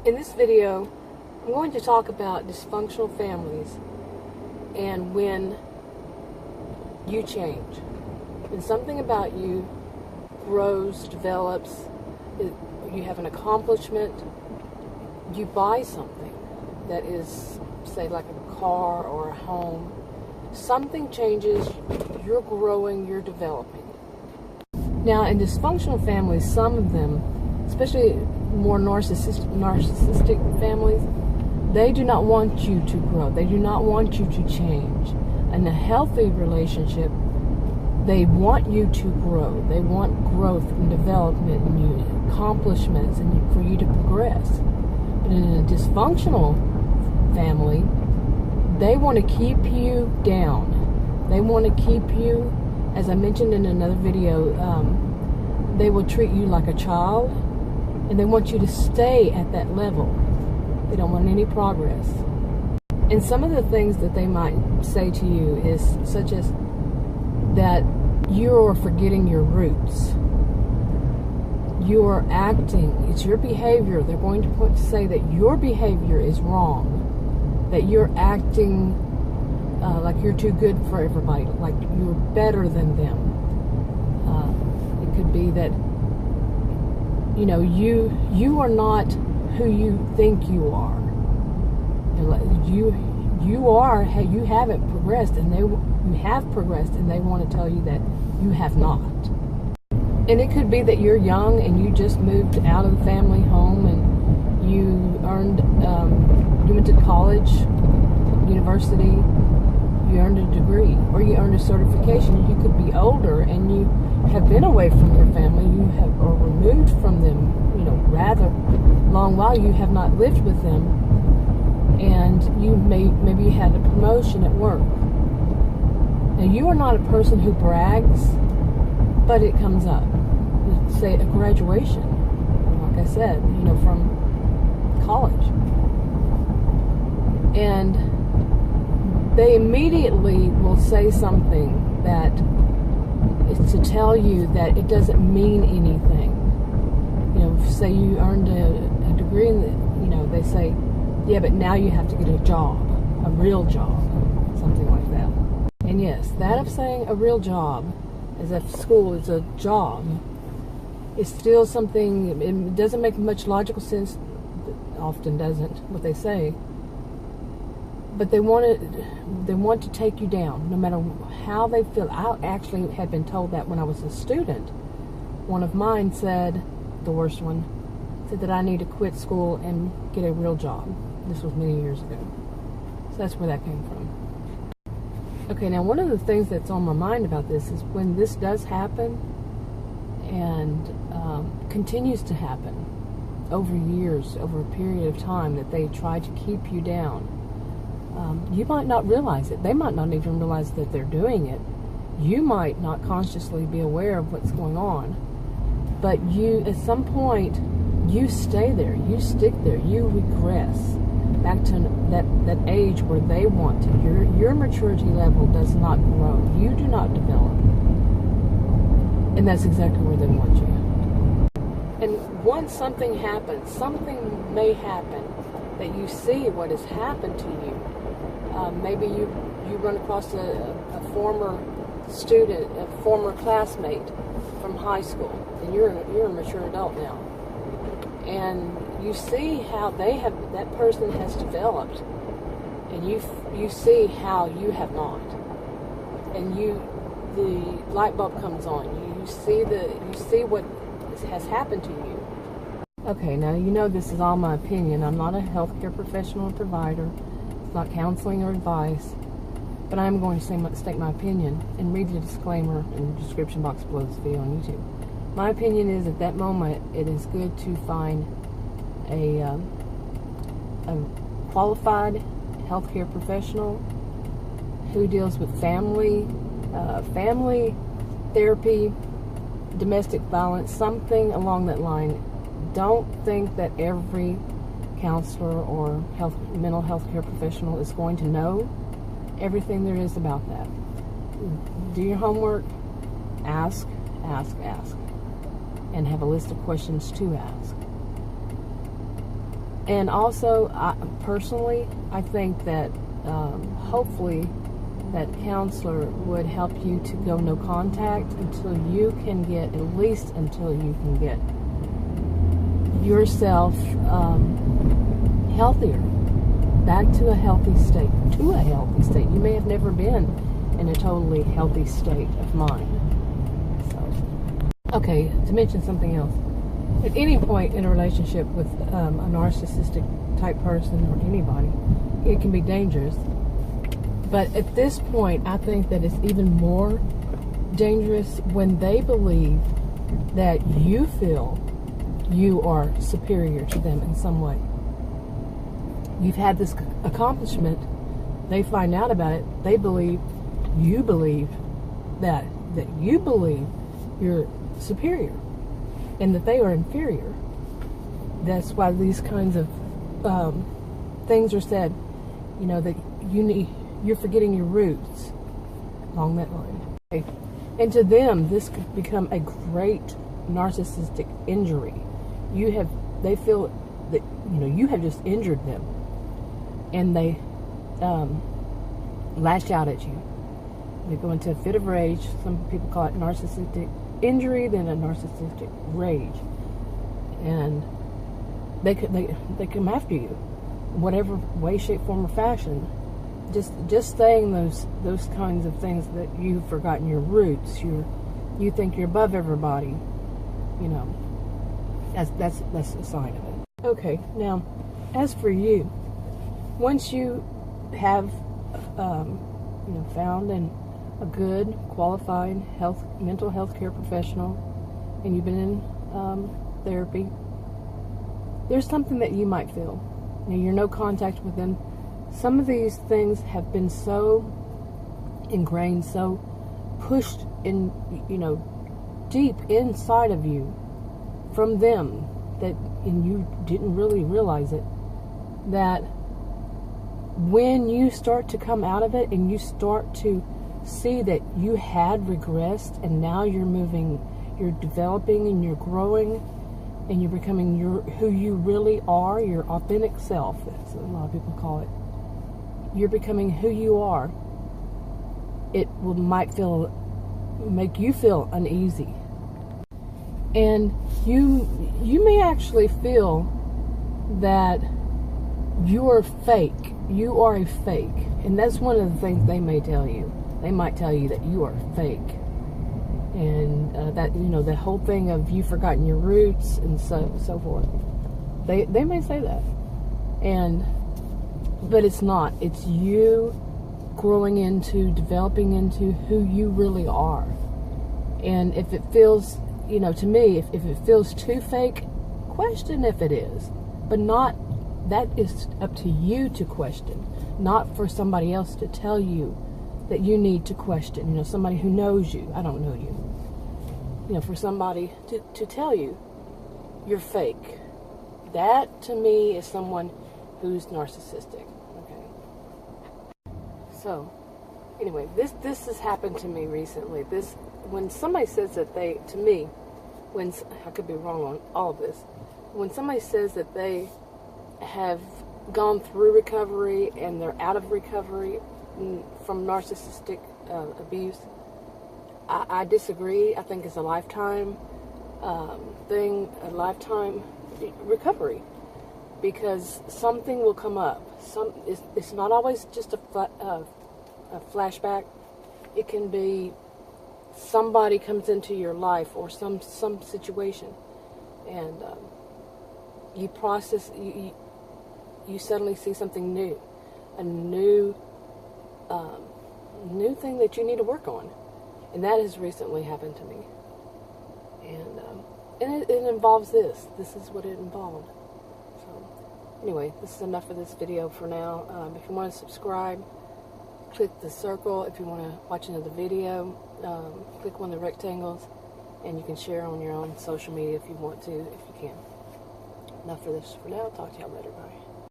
In this video, I'm going to talk about dysfunctional families and when you change. When something about you grows, develops, you have an accomplishment, you buy something that is, say, like a car or a home. Something changes, you're growing, you're developing. Now, in dysfunctional families, some of them, especially more narcissistic families, they do not want you to grow. They do not want you to change. In a healthy relationship, they want you to grow. They want growth and development and you, accomplishments and for you to progress. But in a dysfunctional family, they want to keep you down. They want to keep you, as I mentioned in another video, they will treat you like a child, and they want you to stay at that level. They don't want any progress. And some of the things that they might say to you is such as that you're forgetting your roots. You're acting, it's your behavior. They're going to say that your behavior is wrong, that you're acting like you're too good for everybody, like you're better than them. It could be that, you know, you are not who you think you are. You haven't progressed, and you have progressed, and they want to tell you that you have not. And it could be that you're young and you just moved out of the family home and you earned, you went to college, university, you earned a degree, or you earned a certification. You could be older and you have been away from your family, or removed from them, rather long while. You have not lived with them, and maybe you had a promotion at work. Now, you are not a person who brags, but it comes up. Say a graduation, like I said, from college. And they immediately will say something that is to tell you that it doesn't mean anything. Say you earned a degree, and they say, yeah, but now you have to get a job, a real job, something like that. And yes, that of saying a real job, as if school is a job, is still something. It doesn't make much logical sense. It often doesn't, what they say. But they want to take you down, no matter how they feel. I actually had been told that when I was a student. One of mine said, the worst one, said that I need to quit school and get a real job. This was many years ago. So that's where that came from. Okay, now one of the things that's on my mind about this is when this does happen and continues to happen over years, over a period of time, that they try to keep you down. You might not realize it. They might not even realize that they're doing it. You might not consciously be aware of what's going on. But you, at some point, you stay there. You stick there. You regress back to that age where they want to. Your maturity level does not grow. You do not develop. And that's exactly where they want you. And once something happens, something may happen that you see what has happened to you. Maybe you run across a former student, a former classmate from high school, and you're a mature adult now, and you see how that person has developed, and you see how you have not, and the light bulb comes on. You see what has happened to you. Okay, now this is all my opinion. I'm not a healthcare professional or provider. It's not counseling or advice, but I'm going to state my opinion and read the disclaimer in the description box below this video on YouTube. My opinion is, at that moment, it is good to find a qualified healthcare professional who deals with family therapy, domestic violence, something along that line. Don't think that every counselor or mental health care professional is going to know everything there is about that. Do your homework, ask, and have a list of questions to ask. And also, personally, I think that hopefully that counselor would help you to go no contact until you can get, at least until you can get yourself healthier, back to a healthy state, You may have never been in a totally healthy state of mind. So, okay, to mention something else. At any point in a relationship with a narcissistic type person or anybody, it can be dangerous. But at this point, I think that it's even more dangerous when they believe that you feel you are superior to them in some way. You've had this accomplishment, they find out about it, they believe you believe that you believe you're superior and that they are inferior. That's why these kinds of things are said, that you're forgetting your roots along that line. Okay. And to them, this could become a great narcissistic injury. They feel that, you have just injured them. And they lash out at you. They go into a fit of rage. Some people call it narcissistic injury, then a narcissistic rage. And they come after you, whatever way, shape, form, or fashion. Just saying those kinds of things that you've forgotten your roots. You think you're above everybody. That's a sign of it. Okay, now as for you, once you have found a good, qualified mental health care professional, and you've been in therapy, there's something that you might feel. You're no contact with them. Some of these things have been so ingrained, so pushed in, deep inside of you from them and you didn't really realize it, that when you start to come out of it and you start to see that you had regressed and now you're developing and you're growing and you're becoming who you really are, your authentic self, as a lot of people call it. You're becoming who you are. It might make you feel uneasy. And you may actually feel that you're fake. You are a fake. And that's one of the things they may tell you. They might tell you that you are fake. And that, the whole thing of you forgotten your roots and so forth. They may say that. But it's not. It's you developing into who you really are. And if it feels, to me, if it feels too fake, question if it is. But that is up to you to question, not for somebody else to tell you that you need to question. Somebody who knows you. I don't know you. For somebody to tell you you're fake. That, to me, is someone who's narcissistic. Okay. So, anyway, this has happened to me recently. When somebody says that I could be wrong on all of this, when somebody says that they have gone through recovery and they're out of recovery from narcissistic abuse, I disagree. I think it's a lifetime thing, a lifetime recovery, because something will come up. It's not always just a flashback. It can be somebody comes into your life or some situation, and you process. You suddenly see something new, a new thing that you need to work on, and that has recently happened to me. And it involves this. This is what it involved. So, anyway, this is enough for this video for now. If you want to subscribe, click the circle. If you want to watch another video, click one of the rectangles, and you can share on your own social media if you want to, if you can. Enough for this for now. Talk to y'all later. Bye.